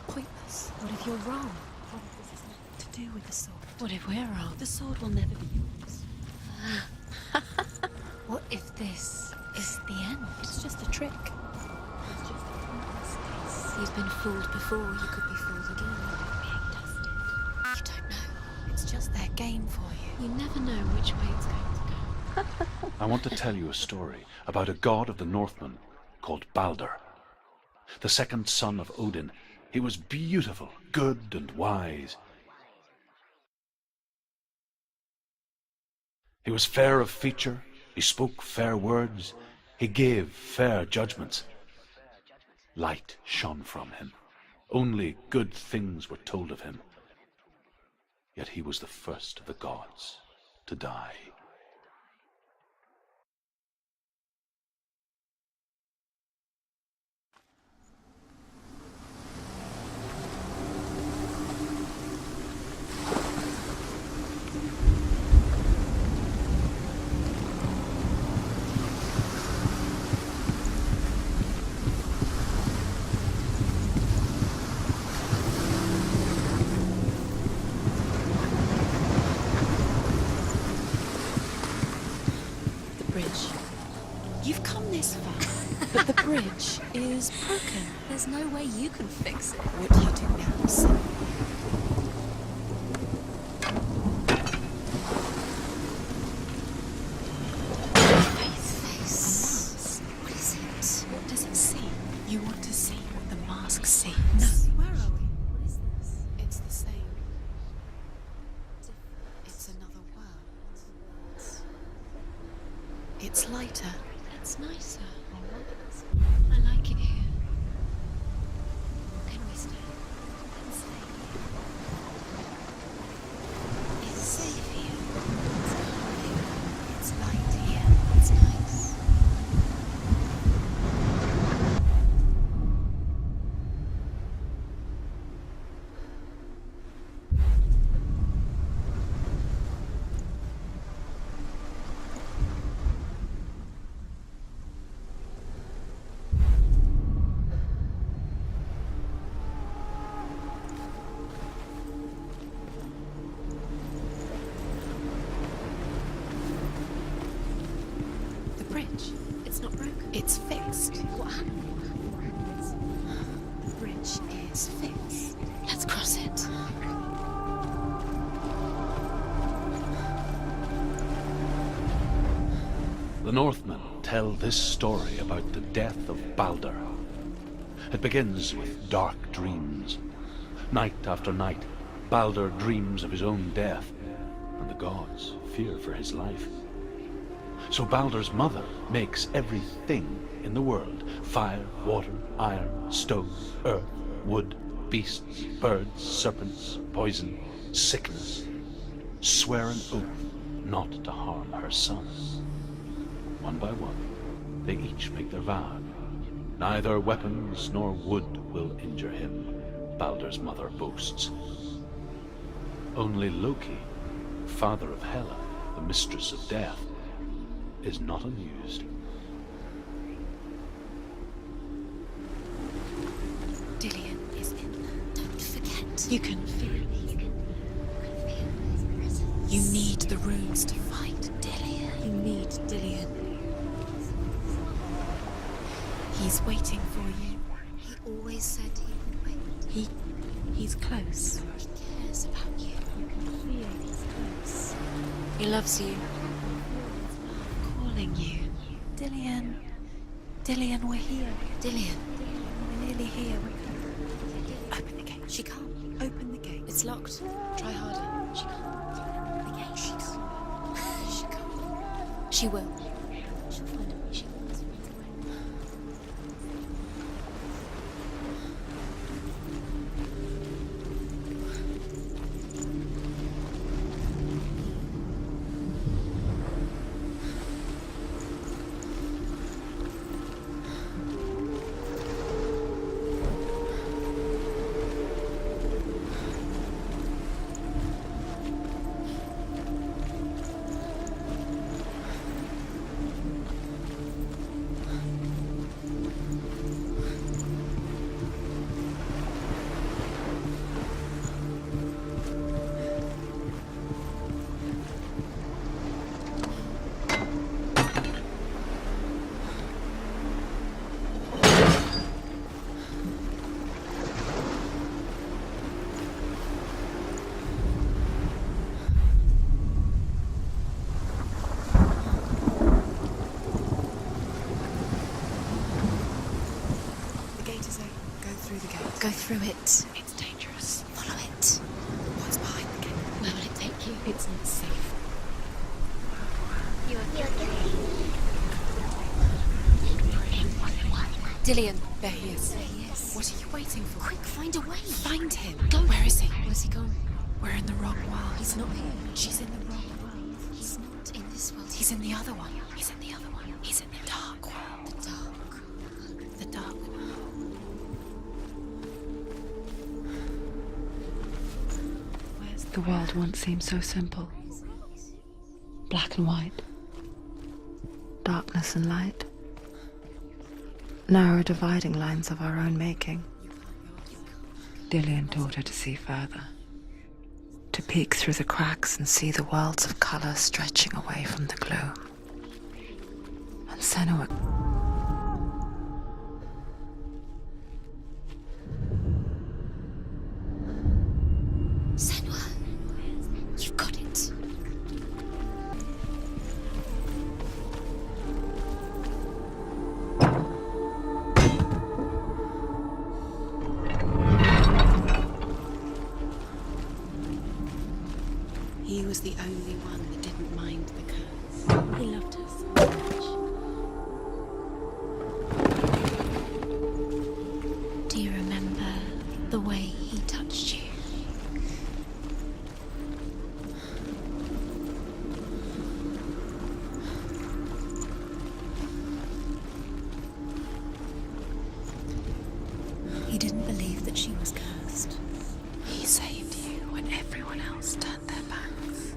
pointless. What if you're wrong? What if this is nothing to do with the sword? What if we're wrong? The sword will never be yours. What if this is the end? It's just a trick. It's just a pointless case. You've been fooled before. You could be fooled again. Being tested. You don't know. It's just their game for you. You never know which way it's going to go. I want to tell you a story about a god of the Northmen called Baldur. The second son of Odin. He was beautiful, good and wise. He was fair of feature, he spoke fair words, he gave fair judgments. Light shone from him. Only good things were told of him. Yet he was the first of the gods to die. You've come this far, but the bridge is broken. There's no way you can fix it. What do you do now, son? Face. What is it? What does it see? You want to see what the mask sees. No. Where are we? What is this? It's the same. It's another world. It's lighter. It's nicer. I like it here. Can we stay? Let's stay here. It's safe here. It's calm here. It's light here. It's nice. It's not broken. It's fixed. What happened? The bridge is fixed. Let's cross it. The Northmen tell this story about the death of Baldur. It begins with dark dreams. Night after night, Baldur dreams of his own death, and the gods fear for his life. So Baldur's mother makes everything in the world: fire, water, iron, stone, earth, wood, beasts, birds, serpents, poison, sickness. Swear an oath not to harm her son. One by one, they each make their vow. Neither weapons nor wood will injure him, Baldur's mother boasts. Only Loki, father of Hela, the mistress of death, is not amused. Dillion is in there. Don't forget. You can feel it. You can feel his presence. You need the runes to fight Dillion. You need Dillion. He's waiting for you. He always said he would wait. He's close. He cares about you. You can feel he's close. He loves you. You. Dillion. Dillion, we're here. Dillion. We're nearly here. Open the gate. She can't. Open the gate. It's locked. Try harder. She can't. Open the gate. She can't. She can't. She will. She'll find a way. She will. Go through it. It's dangerous. Follow it. What's behind the gate? Where will it take you? It's not safe. Dillian. There he is. There he is. What are you waiting for? Quick, find a way. Find him. Go. Where is he? Where's he gone? We're in the wrong world. He's not here. She's in the wrong world. He's not in this world. He's in the other one. He's in the other one. He's in the dark world. The dark. The dark world. The world once seemed so simple. Black and white. Darkness and light. Narrow dividing lines of our own making. Dillian taught her to see further. To peek through the cracks and see the worlds of colour stretching away from the gloom. And Senua... Senua, you've got it. He was the only one that didn't mind the curse. He loved her so much. Do you remember the way he touched you? He didn't believe that she was cursed. He saved you when everyone else turned their backs.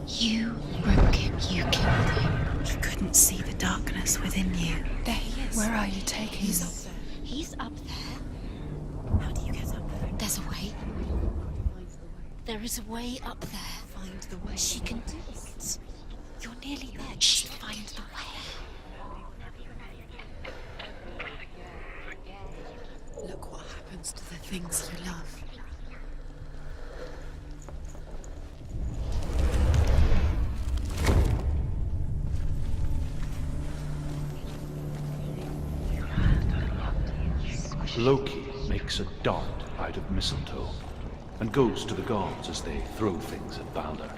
You broke him. You killed him. You couldn't see the darkness within you. There he is. Where are you taking He's us? up there. He's up there. How do you get up there? There's a way. There is a way up there. Find the way. She can do it. You're nearly there. Just find the way. Look what happens to the things you love. Loki makes a dart out of mistletoe and goes to the gods as they throw things at Baldur.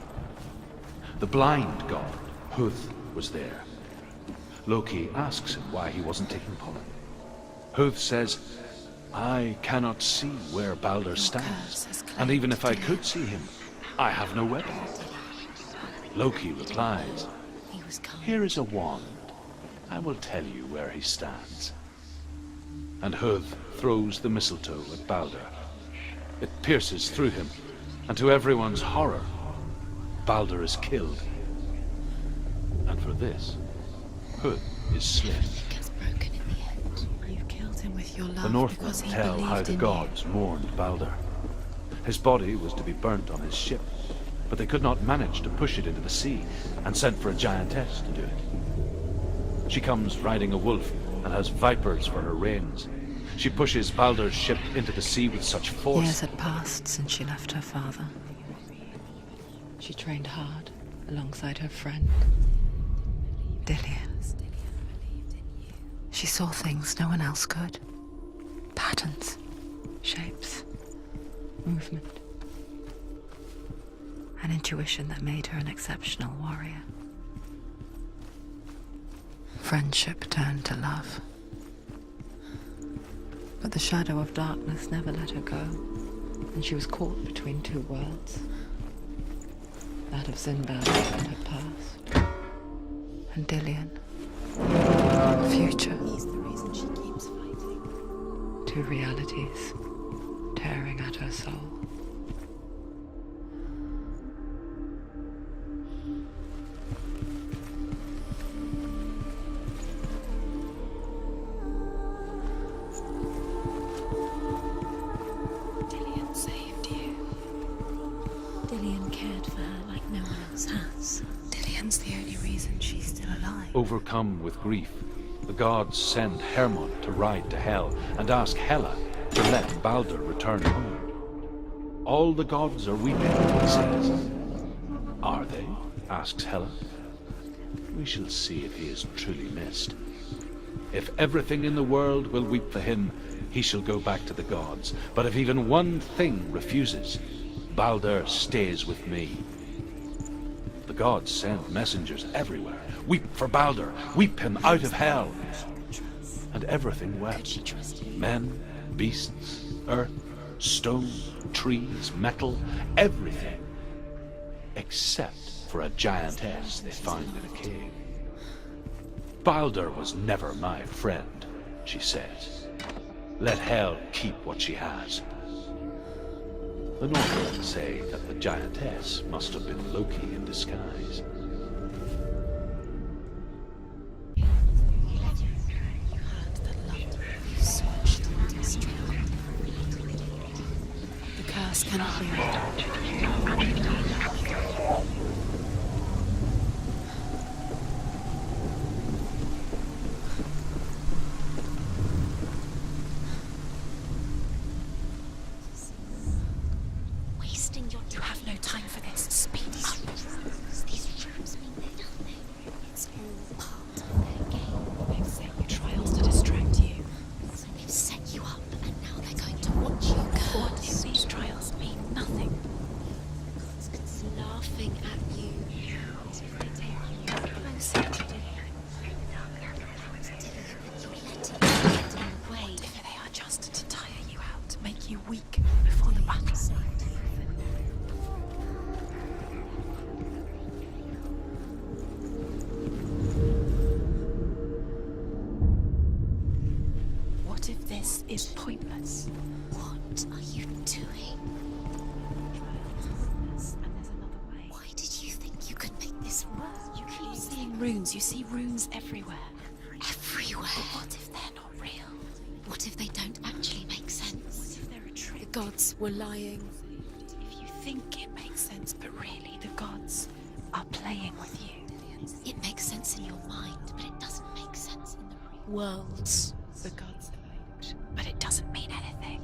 The blind god, Huth, was there. Loki asks him why he wasn't taking pollen. Huth says, I cannot see where Baldur stands, and even if I could see him, I have no weapon. Loki replies, He was kind. here is a wand. I will tell you where he stands. And Huth throws the mistletoe at Baldur. It pierces through him, and to everyone's horror, Baldur is killed. And for this, Huth is slain. Gets broken in the end. You killed him with your love The Northmen because he tell how believed the in gods mourned Baldur. His body was to be burnt on his ship, but they could not manage to push it into the sea, and sent for a giantess to do it. She comes riding a wolf and has vipers for her reins. She pushes Baldur's ship into the sea with such force. Years had passed since she left her father. She trained hard alongside her friend, Dillian. She saw things no one else could. Patterns, shapes, movement. An intuition that made her an exceptional warrior. Friendship turned to love. But the shadow of darkness never let her go, and she was caught between two worlds. That of Sinbad and her past, and Dillian, future. He's the reason she keeps fighting. Two realities tearing at her soul. Dillian saved you. Dillian cared for her like no one else has. Dillian's the only reason she's still alive. Overcome with grief, the gods send Hermod to ride to Hell and ask Hela to let Baldur return home. All the gods are weeping, he says. Are they? Asks Hela. We shall see if he is truly missed. If everything in the world will weep for him, he shall go back to the gods. But if even one thing refuses, Baldur stays with me. The gods send messengers everywhere. Weep for Baldur, weep him out of Hell. And everything wept. Men, beasts, earth, stone, trees, metal, everything. Except for a giantess they find in a cave. Baldur was never my friend, she says. Let Hell keep what she has. The Northmen say that the giantess must have been Loki in disguise. The curse cannot be read. Wasting your You have no time for this. Speed up. These rooms mean nothing. It's all part of their game. They've set you trials to distract you. So they've set you up, and now they're going to watch you What if curse. these trials mean nothing? It's laughing at you. Closer to Dillian. Wait. If they are just to tire you out, make you weak before the battle. What if this is pointless? What are you doing? And there's another way. Why did you think you could make this work? You keep seeing runes. You see runes everywhere. Everywhere. But what if they're not real? What if they don't actually make sense? What if they're a trick? The gods were lying. If you think it makes sense, but really the gods are playing with you. It makes sense in your mind, but it doesn't make sense in the real world. The gods eloped, but it doesn't mean anything.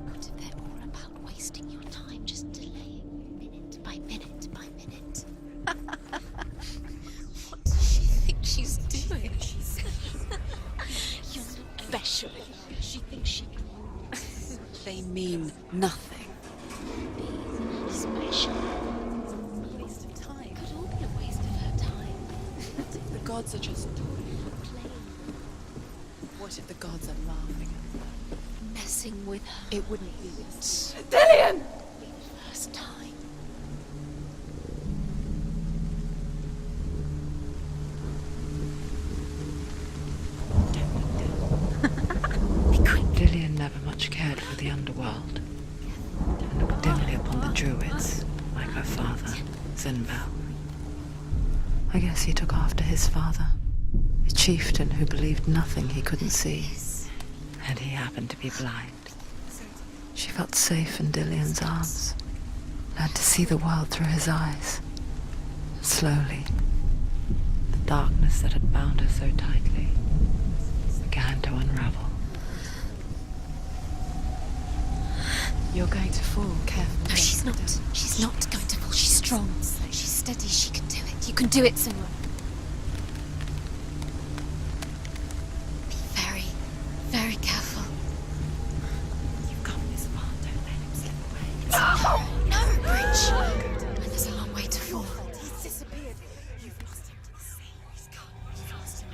What if they're all about wasting your time, just delaying minute by minute by minute? What does she think she's doing? You're not special. She thinks she can rule. They mean nothing. Be special. A waste of time. Could all be a waste of her time. The gods are just toying. Playing, What if the gods are laughing at her? messing with her. It wouldn't be this. Dillian! First time. Dillian never much cared for the underworld, and looked dimly upon the druids, like her father, Zinbel. I guess he took after his father, a chieftain who believed nothing he couldn't see, and he happened to be blind. She felt safe in Dillian's arms, learned to see the world through his eyes. Slowly, the darkness that had bound her so tightly began to unravel. You're going to fall. Careful. No, she's not. She's not going to fall. She's strong. She's steady. She can do it. You can do it, Senua. Be very, very careful. You've come this far. Don't let him slip away. No, Bridge. And there's a long way to fall. He's disappeared. You've lost him to the sea. He's gone. You've lost him.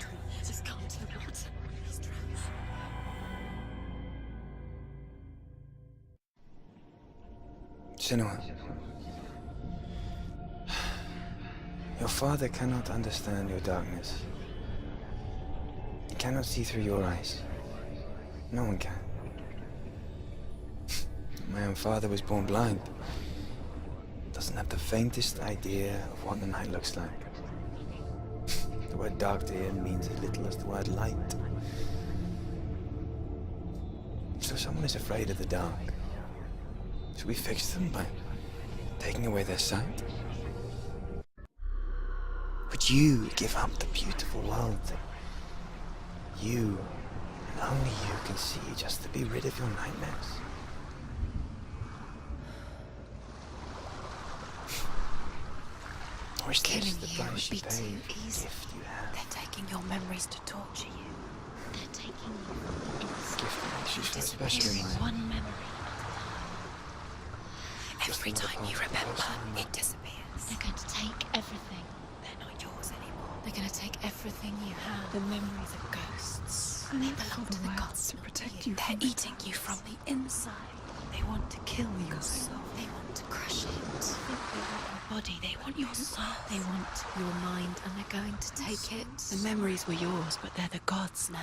Just come to the water. He's drowned. Senua, your father cannot understand your darkness. He cannot see through your eyes. No one can. My own father was born blind. Doesn't have the faintest idea of what the night looks like. The word dark to him means as little as the word light. So someone is afraid of the dark. Should we fix them by taking away their sight? Would you give up the beautiful world that you, and only you, can see just to be rid of your nightmares? Or is Killing this the you would price be you pay too for the easy. gift you have? They're taking your memories to torture you. They're taking you The gift that makes you so special in disappearing my one memory. Every time you remember, it disappears. They're going to take everything. They're not yours anymore. They're going to take everything you have. The memories are ghosts. They belong to the gods to protect you. They're eating you from the inside. They want to kill your soul. They want to crush it. They want your body. They want your soul. They want your mind, and they're going to take it. The memories were yours, but they're the gods now.